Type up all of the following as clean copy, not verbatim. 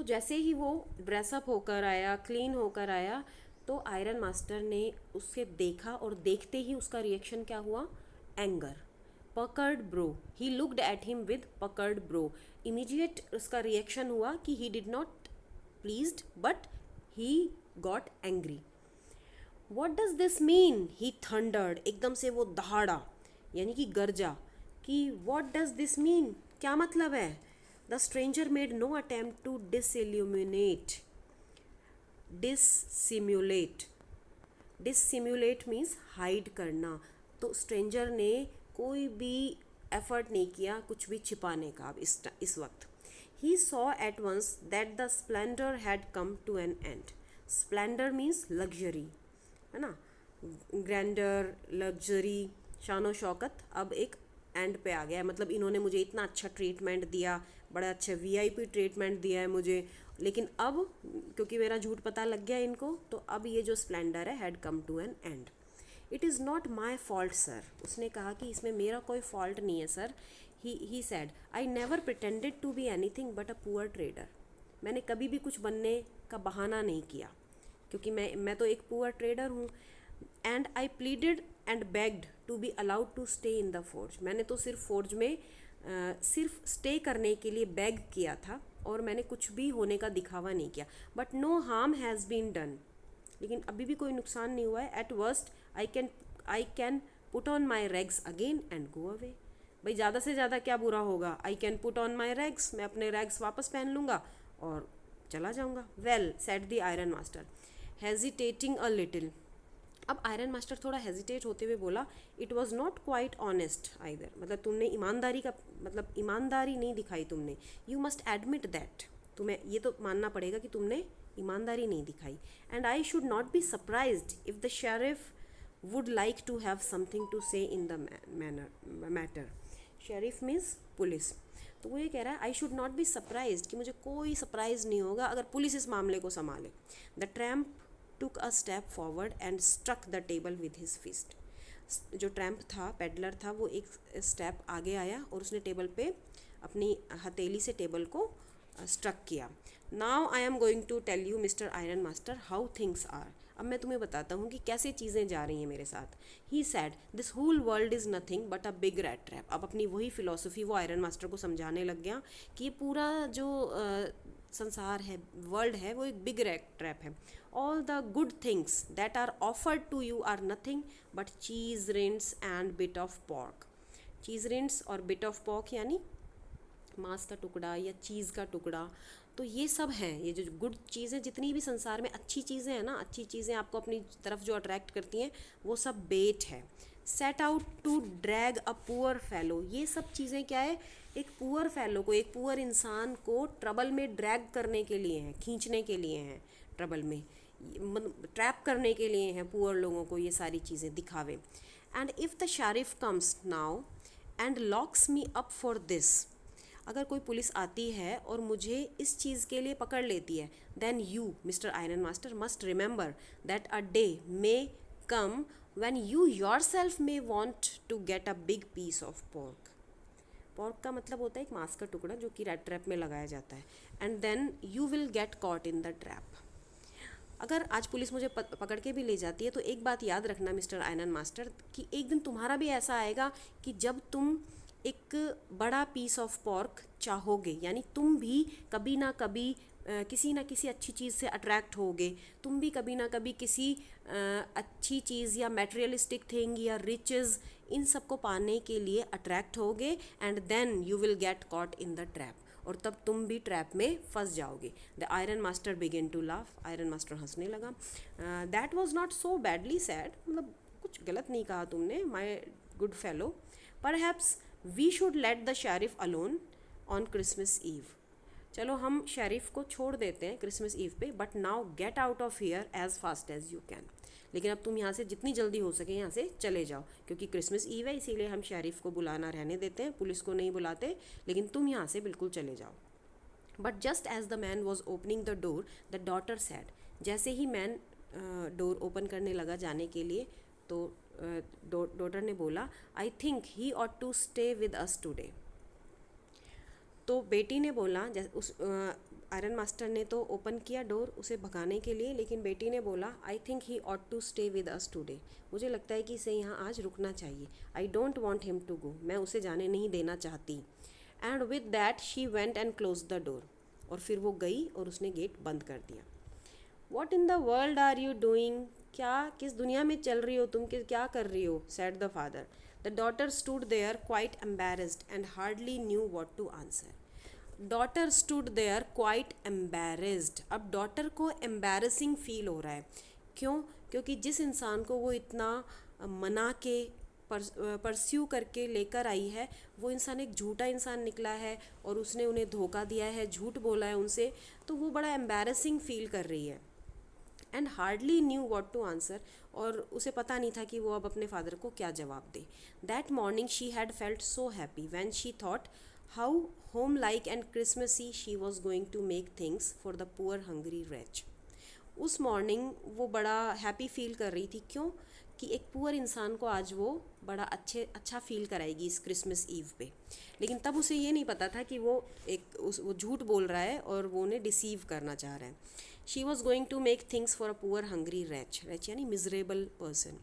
तो जैसे ही वो ड्रेसअप होकर आया, क्लीन होकर आया, तो आयरन मास्टर ने उसे देखा और देखते ही उसका रिएक्शन क्या हुआ? Anger. Puckered bro, he looked at him with puckered bro. Immediate उसका रिएक्शन हुआ कि he did not pleased but he got angry. What does this mean? He thundered, एकदम से वो दहाड़ा यानी कि गरजा कि वॉट डज दिस मीन, क्या मतलब है? The stranger made no attempt to dissimulate. Dissimulate means hide करना। तो स्ट्रेंजर ने कोई भी एफर्ट नहीं किया कुछ भी छिपाने का अब इस वक्त। He saw at once that the splendour had come to an end. Splendour means luxury, है ना, ग्रैंडर, लग्जरी, शानो शौकत अब एक एंड पे आ गया है। मतलब इन्होंने मुझे इतना अच्छा ट्रीटमेंट दिया, बड़ा अच्छा वीआईपी ट्रीटमेंट दिया है मुझे, लेकिन अब क्योंकि मेरा झूठ पता लग गया इनको, तो अब ये जो स्प्लेंडर है had come to an end. It is not my fault sir. उसने कहा कि इसमें मेरा कोई फॉल्ट नहीं है sir. He said, I never pretended to be anything but a poor trader. मैंने कभी भी कुछ बनने का बहाना नहीं किया क्योंकि मैं तो एक पुअर ट्रेडर हूँ। And I pleaded and begged to be allowed to stay in the forge. मैंने तो सिर्फ फोर्ज में सिर्फ स्टे करने के लिए बेग किया था और मैंने कुछ भी होने का दिखावा नहीं किया। But no harm has been done, लेकिन अभी भी कोई नुकसान नहीं हुआ है। At worst I can put on my rags again and go away. भाई ज़्यादा से ज़्यादा क्या बुरा होगा? I can put on my rags, मैं अपने रैग्स वापस पहन लूँगा और चला जाऊँगा। Well said the iron master hesitating a little. अब आयरन मास्टर थोड़ा हेजिटेट होते हुए बोला, it was not quite honest either. मतलब तुमने ईमानदारी का मतलब ईमानदारी नहीं दिखाई तुमने। यू मस्ट एडमिट दैट, तुम्हें ये तो मानना पड़ेगा कि तुमने ईमानदारी नहीं दिखाई। And I should not be surprised if the sheriff would like to have something to say in the matter. Sheriff means police. तो वो ये कह रहा है I should not be surprised, कि मुझे कोई सरप्राइज नहीं होगा अगर पुलिस इस मामले को संभाले। The tramp took a step forward and struck the table with his fist। जो ट्रैम्प था, पेडलर था, वो एक स्टेप आगे आया और उसने टेबल पे अपनी हथेली से टेबल को स्ट्रक किया। Now I am going to tell you mister iron master how things are. अब मैं तुम्हें बताता हूँ कि कैसे चीज़ें जा रही हैं मेरे साथ। He said this whole world is nothing but a big rat trap. अब अपनी वही फिलॉसफी वो आयरन मास्टर को समझाने लग गया कि ये पूरा जो संसार है, वर्ल्ड है, वो एक बिग रैट ट्रैप है। All the good things that are offered to you are nothing but cheese rinds and bit of pork. Cheese rinds और बिट ऑफ पॉर्क यानी मांस का टुकड़ा या चीज़ का टुकड़ा, तो ये सब हैं। ये जो गुड चीज़ें, जितनी भी संसार में अच्छी चीज़ें हैं ना, अच्छी चीज़ें आपको अपनी तरफ जो अट्रैक्ट करती हैं, वो सब बेट है। Set out to drag a poor fellow. ये सब चीज़ें क्या है? एक पुअर फेलो को, एक पुअर इंसान को ट्रबल में ड्रैग करने के लिए हैं, खींचने के लिए हैं, ट्रबल में ट्रैप करने के लिए हैं पुअर लोगों को ये सारी चीज़ें दिखावे। And if the Sharif comes now and locks me up for this. अगर कोई पुलिस आती है और मुझे इस चीज़ के लिए पकड़ लेती है, then you mister iron master must remember that a day may come when you yourself may want to get a big piece of pork. Pork का मतलब होता है एक मांस का टुकड़ा जो कि रैट ट्रैप में लगाया जाता है। And then you will get caught in the trap. अगर आज पुलिस मुझे पकड़ के भी ले जाती है तो एक बात याद रखना मिस्टर आयरन मास्टर, कि एक दिन तुम्हारा भी ऐसा आएगा कि जब तुम एक बड़ा पीस ऑफ पॉर्क चाहोगे, यानी तुम भी कभी ना कभी किसी ना किसी अच्छी चीज़ से अट्रैक्ट होगे। तुम भी कभी ना कभी किसी अच्छी चीज़ या मटेरियलिस्टिक थिंग या रिचेस, इन सब को पाने के लिए अट्रैक्ट होगे। And then you will get caught in the trap, और तब तुम भी ट्रैप में फंस जाओगे। The iron master began to laugh. Iron master हंसने लगा। That was not so badly said, मतलब कुछ गलत नहीं कहा तुमने my good fellow. Perhaps we should let the sheriff alone on Christmas Eve. चलो हम शेरिफ को छोड़ देते हैं क्रिसमस ईव पे, but now get out of here as fast as you can. लेकिन अब तुम यहाँ से जितनी जल्दी हो सके यहाँ से चले जाओ, क्योंकि क्रिसमस ईव है, इसीलिए हम शेरिफ को बुलाना रहने देते हैं, पुलिस को नहीं बुलाते। लेकिन तुम यहाँ से बिल्कुल चले जाओ। But just as the man was opening the door the daughter said. जैसे ही मैन डोर ओपन करने लगा जाने के लिए, तो डॉटर ने बोला, I think he ought to stay with us today. तो बेटी ने बोला, आयरन मास्टर ने तो ओपन किया डोर उसे भगाने के लिए, लेकिन बेटी ने बोला I think he ought to stay with us today, मुझे लगता है कि इसे यहाँ आज रुकना चाहिए। I don't want him to go, मैं उसे जाने नहीं देना चाहती। And with that she went and close the door, और फिर वो गई और उसने गेट बंद कर दिया। What in the world are you doing, क्या किस दुनिया में चल रही हो तुम, क्या कर रही हो, said the father. The daughter stood there quite embarrassed and hardly knew what to answer. Daughter stood there quite embarrassed, अब डॉटर को एम्बेरसिंग फील हो रहा है। क्यों? क्योंकि जिस इंसान को वो इतना मना के परस्यू करके लेकर आई है, वो इंसान एक झूठा इंसान निकला है और उसने उन्हें धोखा दिया है, झूठ बोला है उनसे, तो वो बड़ा एम्बेरसिंग फील कर रही है। And hardly knew what to answer, और उसे पता नहीं था कि वो अब अपने फादर को क्या जवाब दे। That morning she had felt so happy when she thought how home like and Christmasy she was going to make things for the poor hungry wretch. उस मॉर्निंग वो बड़ा हैप्पी फील कर रही थी। क्यों? कि एक पुअर इंसान को आज वो बड़ा अच्छा फील कराएगी इस क्रिसमस ईव पे। लेकिन तब उसे ये नहीं पता था कि वो वो झूठ बोल रहा है और वो उन्हें डिसीव करना चाह रहा है। She was going to make things for a poor hungry wretch, wretch यानी miserable person.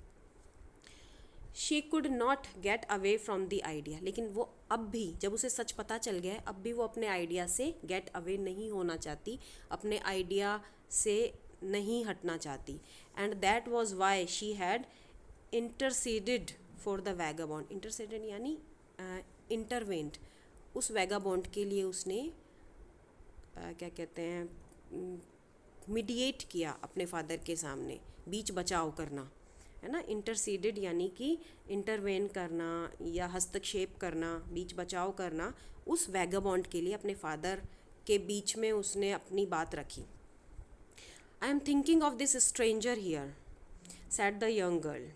She could not get away from the idea, लेकिन वो अब भी, जब उसे सच पता चल गया है, अब भी वो अपने आइडिया से गेट अवे नहीं होना चाहती, अपने आइडिया से नहीं हटना चाहती। And that was why she had interceded for the vagabond. Interceded यानी इंटरवेंट, उस वैगाबॉन्ड के लिए उसने क्या कहते हैं, मीडिएट किया अपने फादर के सामने, बीच बचाव करना, है ना। इंटरसीडेड यानी कि इंटरवेन करना या हस्तक्षेप करना, बीच बचाव करना, उस वैगाबॉन्ड के लिए अपने फादर के बीच में उसने अपनी बात रखी। I am thinking of this stranger here, sad the young girl,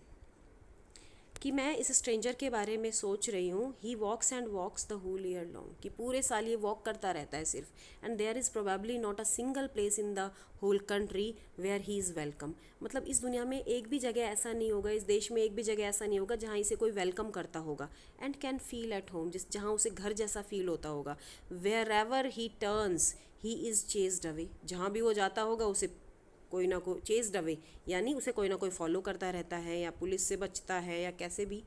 कि मैं इस स्ट्रेंजर के बारे में सोच रही हूँ। He walks and walks the whole year long, कि पूरे साल ये वॉक करता रहता है सिर्फ। And there is probably not a single place in the whole country where he is welcome, मतलब इस दुनिया में एक भी जगह ऐसा नहीं होगा, इस देश में एक भी जगह ऐसा नहीं होगा जहाँ इसे कोई वेलकम करता होगा। And can feel at home, जहाँ उसे घर जैसा फील होता होगा। Wherever he turns he is chased away, जहाँ भी वो जाता होगा उसे कोई ना कोई चेस्ड अवे, यानी उसे कोई ना कोई फॉलो करता रहता है, या पुलिस से बचता है, या कैसे भी।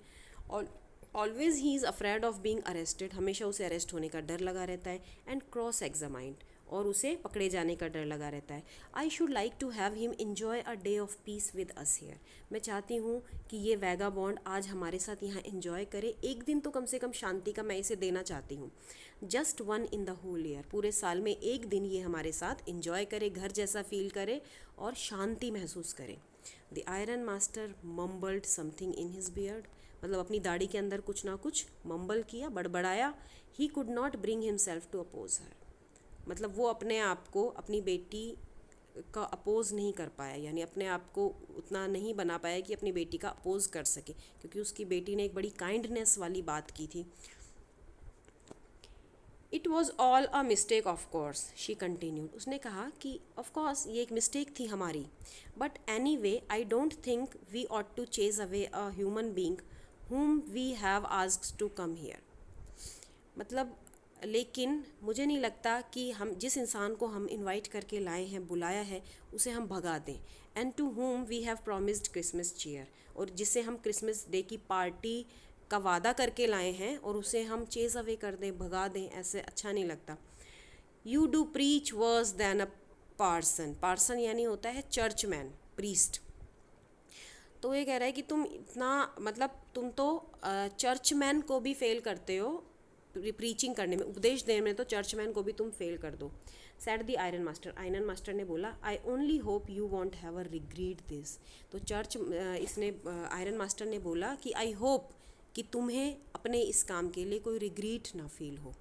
Always he is afraid of being arrested, हमेशा उसे अरेस्ट होने का डर लगा रहता है। एंड क्रॉस एग्जामाइंड, और उसे पकड़े जाने का डर लगा रहता है। I should like to have him enjoy a day of peace with us here, मैं चाहती हूँ कि ये वैगाबॉन्ड आज हमारे साथ यहाँ इन्जॉय करे, एक दिन तो कम से कम शांति का मैं इसे देना चाहती हूँ। Just one in the whole year, पूरे साल में एक दिन ये हमारे साथ इन्जॉय करे, घर जैसा फील करे और शांति महसूस करे। The iron master mumbled something in his beard, मतलब अपनी दाढ़ी के अंदर कुछ ना कुछ मम्बल किया, बड़बड़ाया। He could not bring himself to oppose her, मतलब वो अपने आप को अपनी बेटी का अपोज नहीं कर पाया, यानी अपने आप को उतना नहीं बना पाया कि अपनी बेटी का अपोज कर सके, क्योंकि उसकी बेटी ने एक बड़ी काइंडनेस वाली बात की थी। It was all a mistake of course, she continued, उसने कहा कि ऑफ कोर्स ये एक मिस्टेक थी हमारी, but anyway I don't think we ought to chase away a human being whom we have asked to come here, मतलब लेकिन मुझे नहीं लगता कि हम जिस इंसान को हम इनवाइट करके लाए हैं, बुलाया है, उसे हम भगा दें। And to whom we have promised Christmas cheer, और जिसे हम क्रिसमस डे की पार्टी का वादा करके लाए हैं और उसे हम चेज अवे कर दें, भगा दें, ऐसे अच्छा नहीं लगता। You do preach worse than a parson, parson यानी होता है चर्चमैन, प्रीस्ट। तो ये कह रहा है कि तुम इतना, मतलब तुम तो चर्चमैन को भी फेल करते हो प्रीचिंग करने में, उपदेश देने में, तो चर्चमैन को भी तुम फेल कर दो। Said the iron master, iron master ने बोला I only hope you won't have a regret this, तो इसने आयरन मास्टर ने बोला कि आई होप कि तुम्हें अपने इस काम के लिए कोई रिग्रीट ना फील हो।